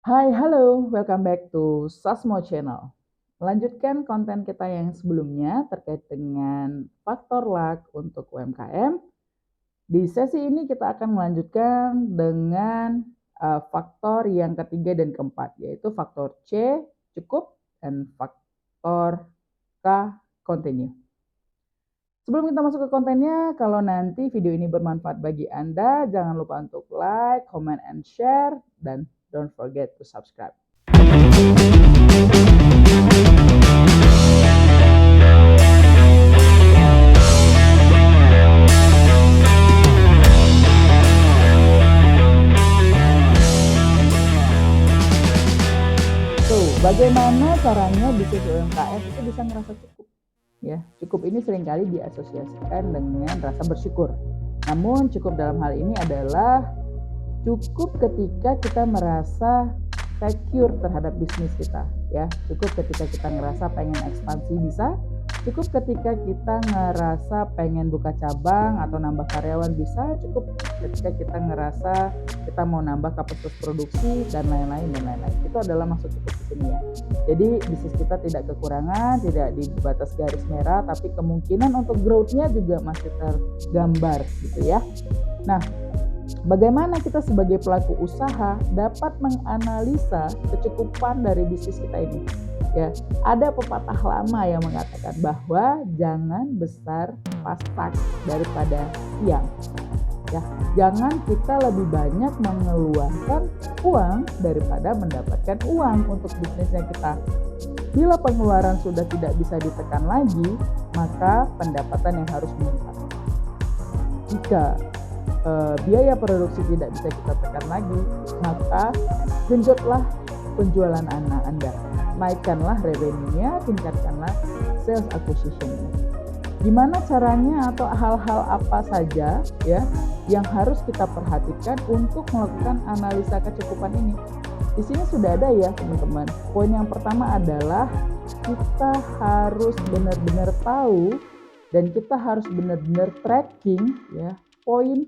Hai, halo, welcome back to Sasmo Channel. Melanjutkan konten kita yang sebelumnya terkait dengan faktor luck untuk UMKM. Di sesi ini kita akan melanjutkan dengan faktor yang ketiga dan keempat, yaitu faktor C, cukup, dan faktor K, continue. Sebelum kita masuk ke kontennya, kalau nanti video ini bermanfaat bagi Anda, jangan lupa untuk like, comment, and share, dan don't forget to subscribe. Bagaimana caranya bisnis UMKM itu bisa merasa cukup? Ya, cukup ini seringkali diasosiasikan dengan rasa bersyukur. Namun cukup dalam hal ini adalah cukup ketika kita merasa secure terhadap bisnis kita, ya. Cukup ketika kita ngerasa pengen ekspansi bisa, cukup ketika kita ngerasa pengen buka cabang atau nambah karyawan bisa, cukup ketika kita ngerasa kita mau nambah kapasitas produksi dan lain-lain. Itu adalah maksud cukup di sini ya. Jadi bisnis kita tidak kekurangan, tidak di batas garis merah, tapi kemungkinan untuk growth-nya juga masih tergambar gitu ya. Nah, bagaimana kita sebagai pelaku usaha dapat menganalisa kecukupan dari bisnis kita ini? Ya, ada pepatah lama yang mengatakan bahwa jangan besar pasak daripada siang. Ya, jangan kita lebih banyak mengeluarkan uang daripada mendapatkan uang untuk bisnisnya kita. Bila pengeluaran sudah tidak bisa ditekan lagi, maka pendapatan yang harus meningkat. Jika biaya produksi tidak bisa kita tekan lagi, maka genjotlah penjualan Anda. Naikkanlah revenue-nya, tingkatkanlah sales acquisition-nya. Gimana caranya atau hal-hal apa saja ya yang harus kita perhatikan untuk melakukan analisa kecukupan ini? Di sini sudah ada ya teman-teman. Poin yang pertama adalah kita harus benar-benar tahu dan kita harus benar-benar tracking ya. Poin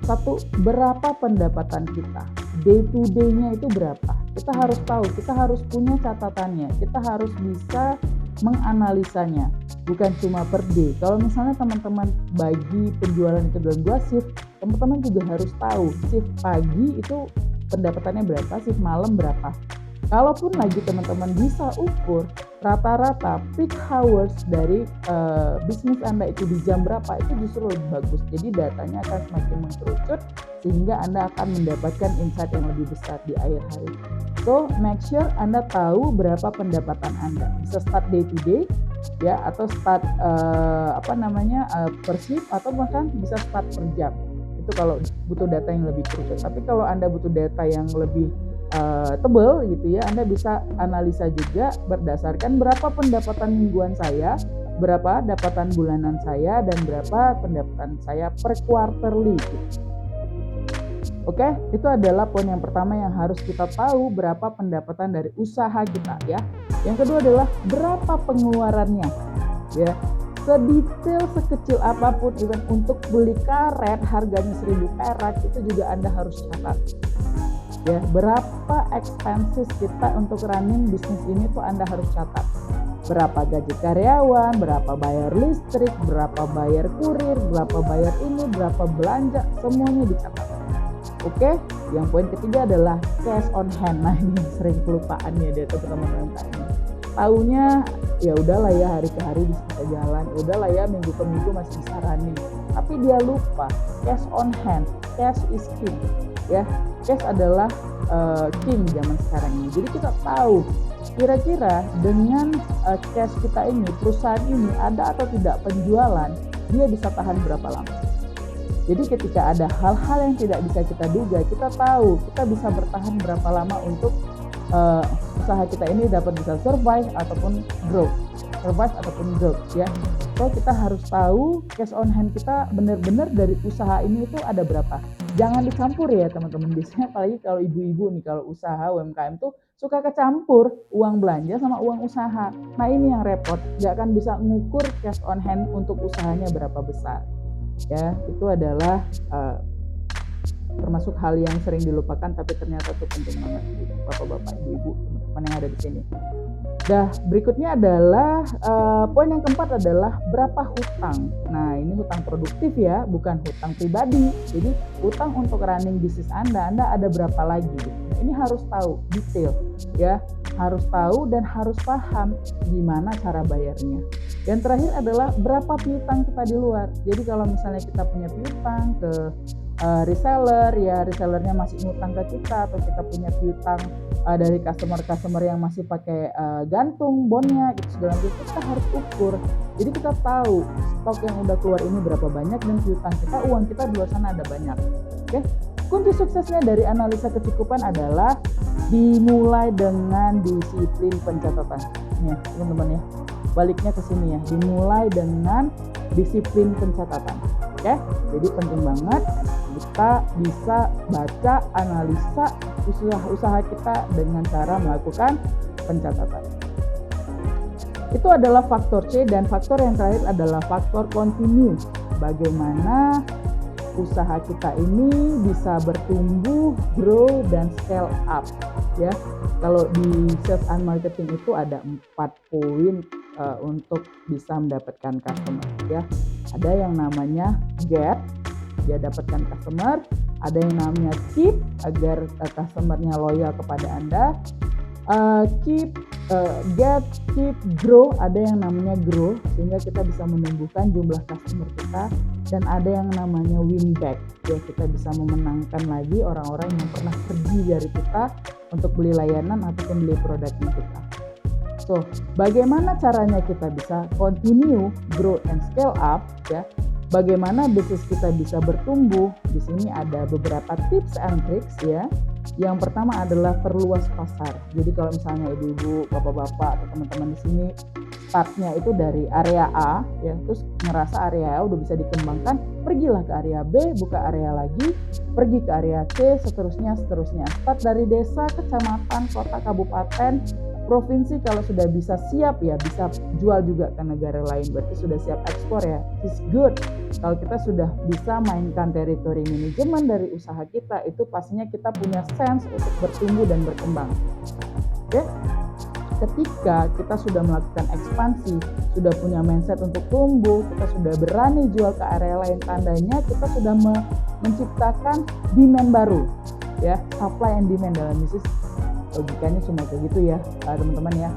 satu, berapa pendapatan kita, day to day-nya itu berapa. Kita harus tahu, kita harus punya catatannya, kita harus bisa menganalisanya, bukan cuma per day. Kalau misalnya teman-teman bagi penjualan itu dalam 2 shift, teman-teman juga harus tahu shift pagi itu pendapatannya berapa, shift malam berapa. Kalaupun lagi teman-teman bisa ukur rata-rata peak hours dari bisnis Anda itu di jam berapa, itu justru lebih bagus. Jadi datanya akan semakin mengkerucut sehingga Anda akan mendapatkan insight yang lebih besar di akhir hari. So make sure Anda tahu berapa pendapatan Anda. Bisa start day to day ya, atau start per shift, atau bahkan bisa start per jam. Itu kalau butuh data yang lebih kerucut. Tapi kalau Anda butuh data yang lebih tebal gitu ya, Anda bisa analisa juga berdasarkan berapa pendapatan mingguan saya, berapa pendapatan bulanan saya, dan berapa pendapatan saya per quarterly gitu. Oke, itu adalah poin yang pertama yang harus kita tahu, berapa pendapatan dari usaha kita ya. Yang kedua adalah berapa pengeluarannya ya. Sedetail sekecil apapun, even untuk beli karet harganya 1.000 perak itu juga Anda harus catat. Ya, berapa expenses kita untuk running bisnis ini tuh Anda harus catat. Berapa gaji karyawan, berapa bayar listrik, berapa bayar kurir, berapa bayar ini, berapa belanja, semuanya dicatat. Oke, yang poin ketiga adalah cash on hand. Nah, ini sering kelupaan ya dia teman-teman UMKM. Taunya ya udahlah ya, hari ke hari bisa jalan, udahlah ya minggu ke minggu masih bisa running. Tapi dia lupa cash on hand, cash is king. Ya, cash adalah king zaman sekarang ini. Jadi kita tahu kira-kira dengan cash kita ini, perusahaan ini ada atau tidak penjualan, dia bisa tahan berapa lama. Jadi ketika ada hal-hal yang tidak bisa kita duga, kita tahu kita bisa bertahan berapa lama untuk usaha kita ini dapat bisa survive ataupun grow ya. So kita harus tahu cash on hand kita benar-benar dari usaha ini itu ada berapa. Jangan dicampur ya teman-teman. Biasanya apalagi kalau ibu-ibu nih, kalau usaha UMKM tuh suka kecampur uang belanja sama uang usaha. Nah ini yang repot, gak akan bisa mengukur cash on hand untuk usahanya berapa besar. Ya, itu adalah termasuk hal yang sering dilupakan tapi ternyata itu penting banget, bapak-bapak, ibu-ibu, teman-teman yang ada di sini. Dah, berikutnya adalah poin yang keempat adalah berapa hutang. Nah, ini hutang produktif ya, bukan hutang pribadi. Jadi hutang untuk running bisnis Anda ada berapa lagi? Nah, ini harus tahu detail ya, harus tahu dan harus paham gimana cara bayarnya. Yang terakhir adalah berapa piutang kita di luar. Jadi kalau misalnya kita punya piutang ke reseller ya, resellernya masih ngutang ke kita, atau kita punya piutang dari customer yang masih pakai gantung bonnya gitu segala macam, kita harus ukur. Jadi kita tahu stok yang udah keluar ini berapa banyak dan piutang kita, uang kita di luar sana ada banyak. Oke. Kunci suksesnya dari analisa kecukupan adalah dimulai dengan disiplin pencatatan. Nih, teman-teman ya. Baliknya ke sini ya, dimulai dengan disiplin pencatatan. Oke. Jadi penting banget kita bisa baca, analisa usaha kita dengan cara melakukan pencatatan. Itu adalah faktor C, dan faktor yang terakhir adalah faktor continue. Bagaimana usaha kita ini bisa bertumbuh, grow, dan scale up ya. Kalau di sales and marketing itu ada 4 poin untuk bisa mendapatkan customer ya. Ada yang namanya get, dia dapatkan customer. Ada yang namanya keep, agar customernya loyal kepada Anda. Get, keep, grow, ada yang namanya grow, sehingga kita bisa menumbuhkan jumlah customer kita. Dan ada yang namanya win back, ya, kita bisa memenangkan lagi orang-orang yang pernah pergi dari kita untuk beli layanan ataupun beli produknya kita. So, bagaimana caranya kita bisa continue, grow, and scale up ya? Bagaimana bisnis kita bisa bertumbuh? Di sini ada beberapa tips and tricks ya. Yang pertama adalah perluas pasar. Jadi kalau misalnya ibu-ibu, bapak-bapak, atau teman-teman di sini startnya itu dari area A ya, terus ngerasa area A udah bisa dikembangkan, pergilah ke area B, buka area lagi, pergi ke area C, seterusnya. Start dari desa, kecamatan, kota, kabupaten, provinsi. Kalau sudah bisa siap ya, bisa jual juga ke negara lain, berarti sudah siap ekspor ya. It's good. Kalau kita sudah bisa mainkan teritori manajemen dari usaha kita, itu pastinya kita punya sense untuk bertumbuh dan berkembang. Oke? Ketika kita sudah melakukan ekspansi, sudah punya mindset untuk tumbuh, kita sudah berani jual ke area lain, tandanya kita sudah menciptakan demand baru ya. Supply and demand dalam bisnis logikanya cuma kayak gitu ya teman-teman ya,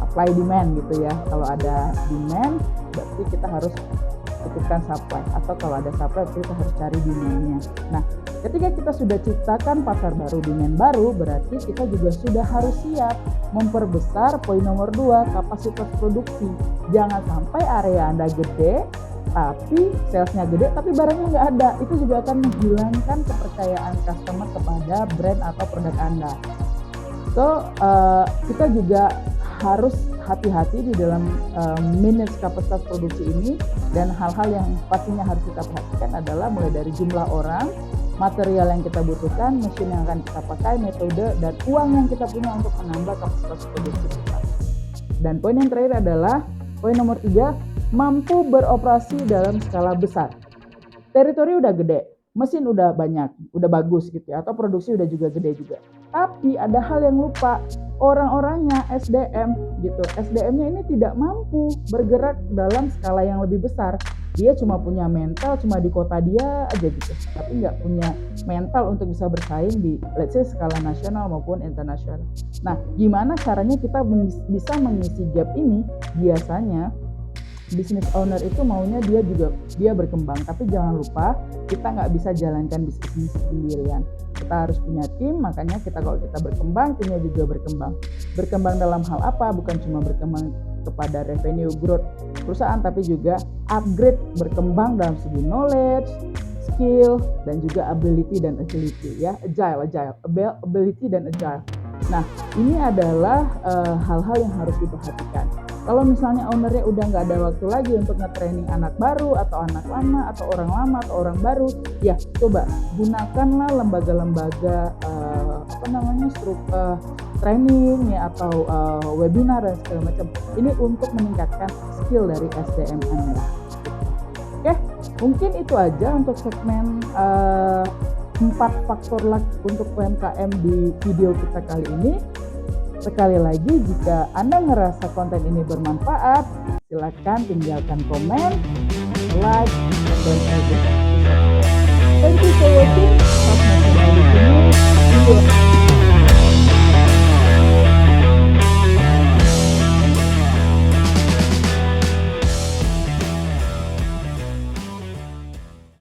supply demand gitu ya. Kalau ada demand berarti kita harus cukupkan supply, atau kalau ada supply berarti kita harus cari demandnya. Nah, ketika kita sudah ciptakan pasar baru, demand baru, berarti kita juga sudah harus siap memperbesar poin nomor 2, kapasitas produksi. Jangan sampai area Anda gede tapi salesnya gede tapi barangnya nggak ada. Itu juga akan menghilangkan kepercayaan customer kepada brand atau produk Anda. So, kita juga harus hati-hati di dalam manage kapasitas produksi ini, dan hal-hal yang pastinya harus kita perhatikan adalah mulai dari jumlah orang, material yang kita butuhkan, mesin yang akan kita pakai, metode, dan uang yang kita punya untuk menambah kapasitas produksi kita. Dan poin yang terakhir adalah poin nomor 3, mampu beroperasi dalam skala besar. Teritori udah gede, mesin udah banyak, udah bagus gitu ya, atau produksi udah juga gede juga. Tapi ada hal yang lupa, orang-orangnya, SDM gitu. SDM-nya ini tidak mampu bergerak dalam skala yang lebih besar. Dia cuma punya mental, cuma di kota dia aja gitu. Tapi nggak punya mental untuk bisa bersaing di, let's say, skala nasional maupun internasional. Nah, gimana caranya kita bisa mengisi gap ini? Biasanya business owner itu maunya dia berkembang, tapi jangan lupa kita nggak bisa jalankan bisnis sendirian. Kita harus punya tim, makanya kalau kita berkembang, timnya juga berkembang. Berkembang dalam hal apa? Bukan cuma berkembang kepada revenue growth perusahaan, tapi juga upgrade, berkembang dalam segi knowledge, skill, dan juga ability dan agility ya, ability dan agile. Nah, ini adalah hal-hal yang harus diperhatikan. Kalau misalnya ownernya udah nggak ada waktu lagi untuk nge-training anak baru atau anak lama atau orang lama atau orang baru, ya coba gunakanlah lembaga-lembaga training ya, atau webinar dan segala macam. Ini untuk meningkatkan skill dari SDM Anda. Oke, mungkin itu aja untuk segmen 4 faktor luck untuk UMKM di video kita kali ini. Sekali lagi, jika Anda ngerasa konten ini bermanfaat, silakan tinggalkan komen, like, dan subscribe. Thank you so